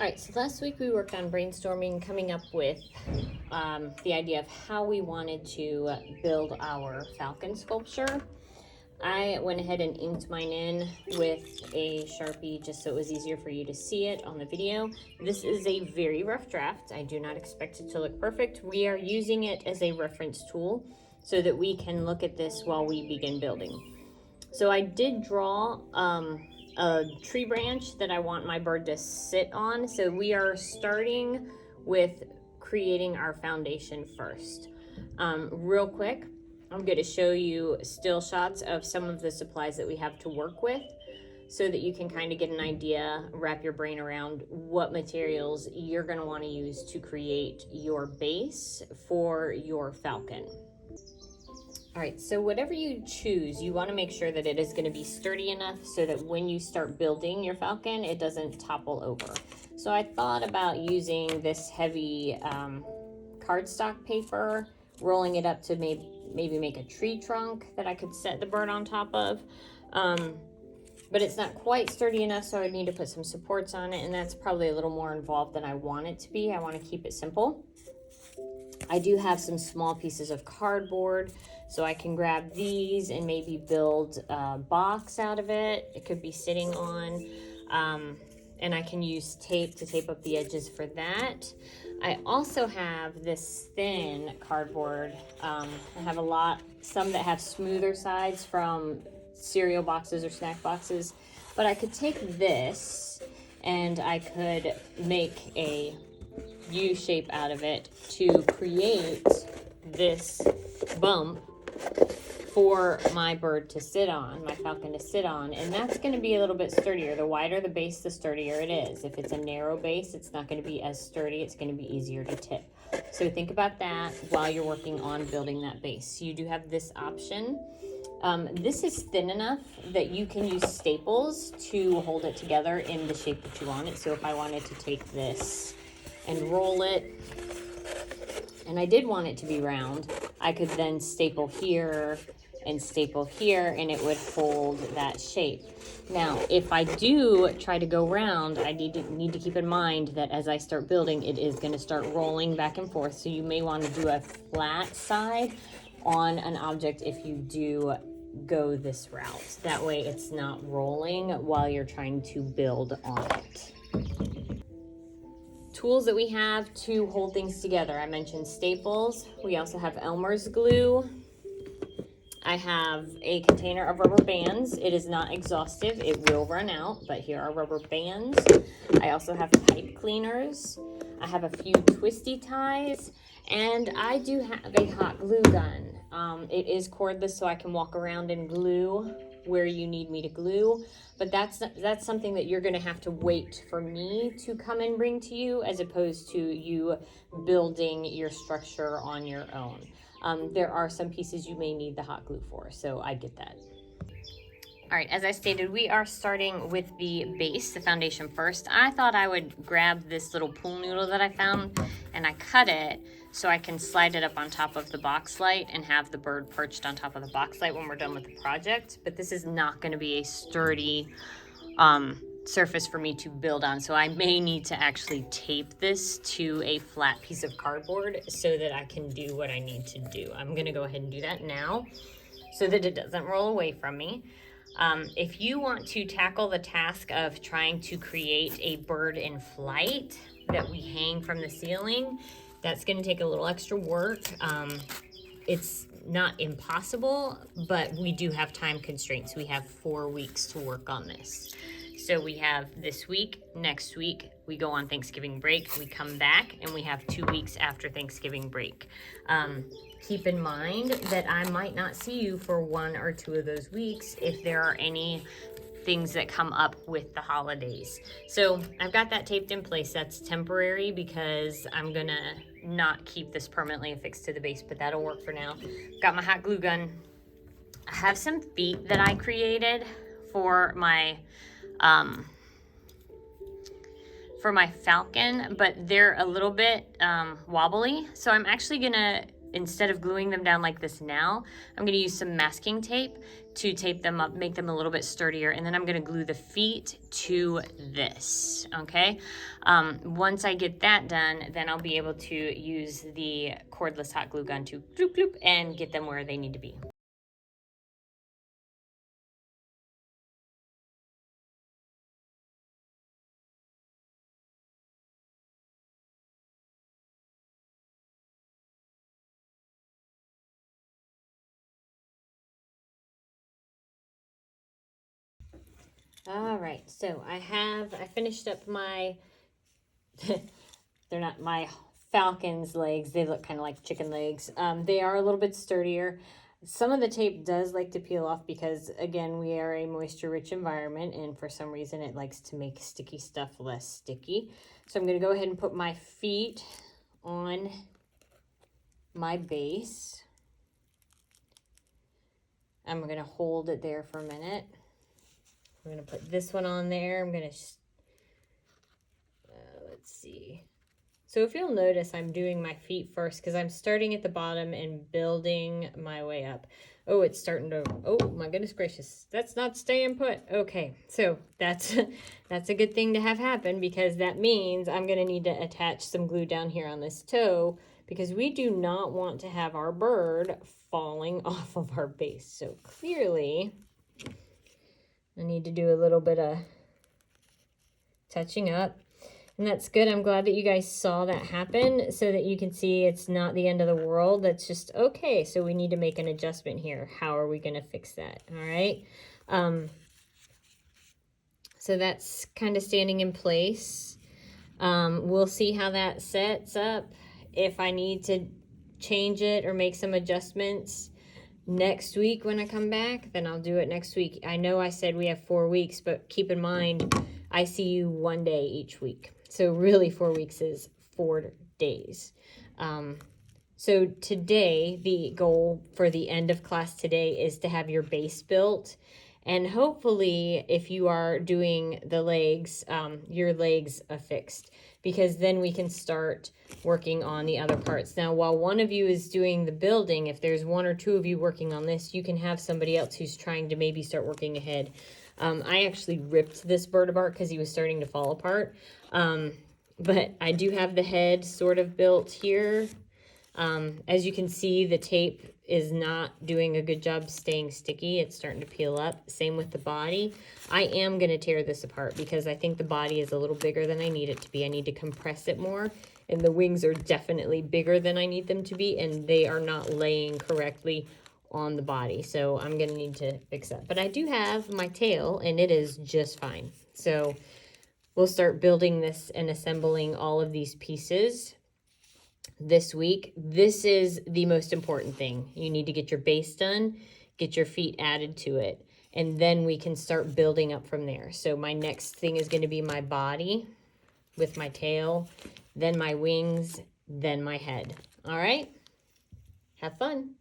All right, so last week we worked on brainstorming, coming up with the idea of how we wanted to build our falcon sculpture. I went ahead and inked mine in with a Sharpie just so it was easier for you to see it on the video. This is a very rough draft. I do not expect it to look perfect. We are using it as a reference tool so that we can look at this while we begin building. So I did draw a tree branch that I want my bird to sit on. So we are starting with creating our foundation first. Real quick, I'm going to show you still shots of some of the supplies that we have to work with so that you can kind of get an idea, wrap your brain around what materials you're going to want to use to create your base for your falcon. All right, so whatever you choose, you want to make sure that it is going to be sturdy enough so that when you start building your falcon, it doesn't topple over. So I thought about using this heavy cardstock paper, rolling it up to maybe make a tree trunk that I could set the bird on top of. But it's not quite sturdy enough, so I need to put some supports on it, and that's probably a little more involved than I want it to be. I want to keep it simple. I do have some small pieces of cardboard, so I can grab these and maybe build a box out of it. It could be sitting on, and I can use tape to tape up the edges for that. I also have this thin cardboard. I have some that have smoother sides from cereal boxes or snack boxes, but I could take this and I could make a U shape out of it to create this bump for my bird to sit on, my falcon to sit on, and that's going to be a little bit sturdier. The wider the base, the sturdier it is. If it's a narrow base, it's not going to be as sturdy. It's going to be easier to tip. So think about that while you're working on building that base. You do have this option. This is thin enough that you can use staples to hold it together in the shape that you want it. So if I wanted to take this and roll it, and I did want it to be round, I could then staple here and staple here, and it would hold that shape. Now, if I do try to go round, I need to keep in mind that as I start building, it is going to start rolling back and forth. So you may want to do a flat side on an object if you do go this route. That way it's not rolling while you're trying to build on it. Tools that we have to hold things together. I mentioned staples. We also have Elmer's glue. I have a container of rubber bands. It is not exhaustive. It will run out, but here are rubber bands. I also have pipe cleaners. I have a few twisty ties, and I do have a hot glue gun. It is cordless, so I can walk around and glue where you need me to glue, but that's something that you're going to have to wait for me to come and bring to you, as opposed to you building your structure on your own. There are some pieces you may need the hot glue for, so I get that. All right, as I stated, we are starting with the base, the foundation first. I thought I would grab this little pool noodle that I found and I cut it so I can slide it up on top of the box light and have the bird perched on top of the box light when we're done with the project. But this is not going to be a sturdy surface for me to build on, so I may need to actually tape this to a flat piece of cardboard so that I can do what I need to do. I'm going to go ahead and do that now so that it doesn't roll away from me. If you want to tackle the task of trying to create a bird in flight that we hang from the ceiling, that's going to take a little extra work. It's not impossible, but we do have time constraints. We have 4 weeks to work on this. So we have this week, next week, we go on Thanksgiving break, we come back, and we have 2 weeks after Thanksgiving break. Keep in mind that I might not see you for 1 or 2 of those weeks if there are any things that come up with the holidays. So I've got that taped in place. That's temporary because I'm gonna not keep this permanently affixed to the base, but that'll work for now. Got my hot glue gun. I have some feet that I created for my falcon, but they're a little bit wobbly. So I'm actually gonna instead of gluing them down like this now, I'm gonna use some masking tape to tape them up, make them a little bit sturdier, and then I'm gonna glue the feet to this, okay? Once I get that done, then I'll be able to use the cordless hot glue gun to gloop gloop and get them where they need to be. All right, so I finished up my, they're not my falcon's legs. They look kind of like chicken legs. They are a little bit sturdier. Some of the tape does like to peel off because, again, we are a moisture-rich environment, and for some reason it likes to make sticky stuff less sticky. So I'm going to go ahead and put my feet on my base. I'm going to hold it there for a minute. I'm going to put this one on there. I'm going to, let's see. So if you'll notice, I'm doing my feet first because I'm starting at the bottom and building my way up. Oh, it's starting to, oh my goodness gracious. That's not staying put. Okay, so that's a good thing to have happen because that means I'm going to need to attach some glue down here on this toe because we do not want to have our bird falling off of our base. So clearly, I need to do a little bit of touching up. And that's good. I'm glad that you guys saw that happen so that you can see it's not the end of the world. That's just, okay, so we need to make an adjustment here. How are we going to fix that? All right. So that's kind of standing in place. We'll see how that sets up. If I need to change it or make some adjustments next week when I come back, then I'll do it next week. I know I said we have 4 weeks, but keep in mind, I see you 1 day each week. So really 4 weeks is 4 days. So today, the goal for the end of class today is to have your base built. And hopefully, if you are doing the legs, your legs affixed, because then we can start working on the other parts. Now, while one of you is doing the building, if there's 1 or 2 of you working on this, you can have somebody else who's trying to maybe start working ahead. I actually ripped this bird apart because he was starting to fall apart. But I do have the head sort of built here. As you can see, the tape is not doing a good job staying sticky. It's starting to peel up. Same with the body. I am going to tear this apart because I think the body is a little bigger than I need it to be. I need to compress it more. And the wings are definitely bigger than I need them to be. And they are not laying correctly on the body. So I'm going to need to fix that. But I do have my tail and it is just fine. So we'll start building this and assembling all of these pieces this week. This is the most important thing. You need to get your base done, get your feet added to it, and then we can start building up from there. So my next thing is going to be my body with my tail, then my wings, then my head. All right? Have fun.